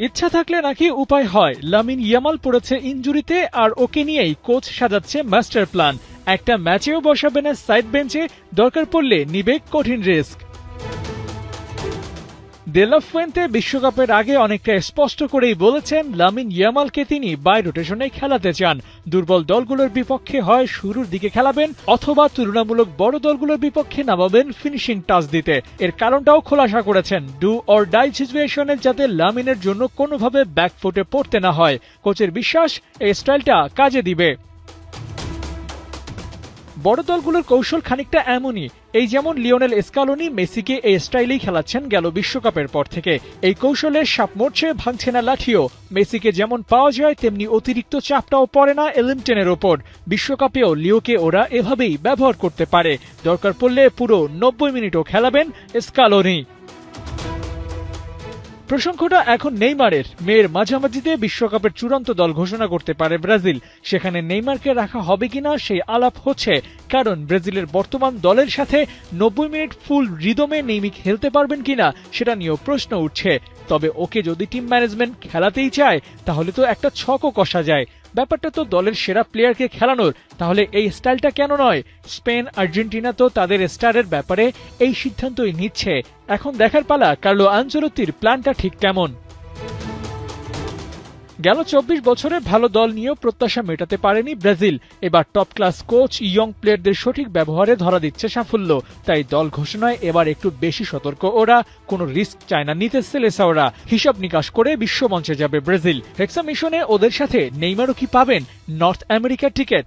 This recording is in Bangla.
ইচ্ছা থাকলে নাকি উপায় হয়। লামিন ইয়ামাল পড়েছে ইনজুরিতে, আর ওকে নিয়েই কোচ সাজাচ্ছে মাস্টার প্ল্যান। একটা ম্যাচেও বসাবে না সাইড বেঞ্চে, দরকার পড়লে নিবে কঠিন রিস্ক। দে লা ফুয়েন্তে বিশ্বকাপের আগে অনেকটা স্পষ্ট করেই বলেছেন লামিন ইয়ামালকে তিনি বাই রোটেশনে খেলাতে চান। দুর্বল দলগুলোর বিপক্ষে হয় শুরুর দিকে খেলাবেন, অথবা তুলনামূলক বড় দলগুলোর বিপক্ষে নামাবেন ফিনিশিং টাচ দিতে। এর কারণটাও খোলাসা করেছেন, ডু অর ডাই সিচুয়েশনে যাতে লামিনের জন্য কোনোভাবে ব্যাকফুটে পড়তে না হয়। কোচের বিশ্বাস এই স্টাইলটা কাজে দিবে। বড় দলগুলোর কৌশল খানিকটা এমনই। এই যেমন লিওনেল স্কালোনি মেসিকে এই স্টাইলেই খেলাচ্ছেন গেল বিশ্বকাপের পর থেকে। এই কৌশলে সাপ মরছে, ভাঙছে না লাঠিও। মেসিকে যেমন পাওয়া যায় তেমনি অতিরিক্ত চাপটাও পড়ে না এলিমটেনের ওপর। বিশ্বকাপেও লিওকে ওরা এভাবেই ব্যবহার করতে পারে। দরকার পড়লে পুরো 90 মিনিটও খেলাবেন স্কালোনি। প্রসঙ্গটা এখন নেইমারের। মেয়ের মাঝামাঝিতে বিশ্বকাপের চূড়ান্ত দল ঘোষণা করতে পারে ব্রাজিল। সেখানে নেইমারকে রাখা হবে কিনা সেই আলাপ হচ্ছে, কারণ ব্রাজিলের বর্তমান দলের সাথে 90 মিনিট ফুল রিদমে নেইমি খেলতে পারবেন কিনা সেটা নিয়েও প্রশ্ন উঠছে। তবে ওকে যদি টিম ম্যানেজমেন্ট খেলাতেই চায় তাহলে তো একটা ছকও কষা যায়। ব্যাপারটা তো দলের সেরা প্লেয়ারকে খেলানোর, তাহলে এই স্টাইলটা কেন নয়? স্পেন আর্জেন্টিনা তো তাদের স্টারের ব্যাপারে এই সিদ্ধান্তই নিচ্ছে। এখন দেখার পালা কার্লো আনচেলত্তির প্ল্যানটা ঠিক কেমন। গেল 24 বছরে ভালো দল নিয়েও প্রত্যাশা মেটাতে পারেনি ব্রাজিল। এবার টপ ক্লাস কোচ ইয়ং প্লেয়ারদের সঠিক ব্যবহারে ধরা দিচ্ছে সাফল্য। তাই দল ঘোষণায় এবার একটু বেশি সতর্ক ওরা। কোনো রিস্ক চায় না নিতে সেলেসাওরা। হিসাব নিকাশ করে বিশ্বমঞ্চে যাবে ব্রাজিল। হেক্সা মিশনে ওদের সাথে নেইমারও কি পাবেন নর্থ আমেরিকার টিকিট?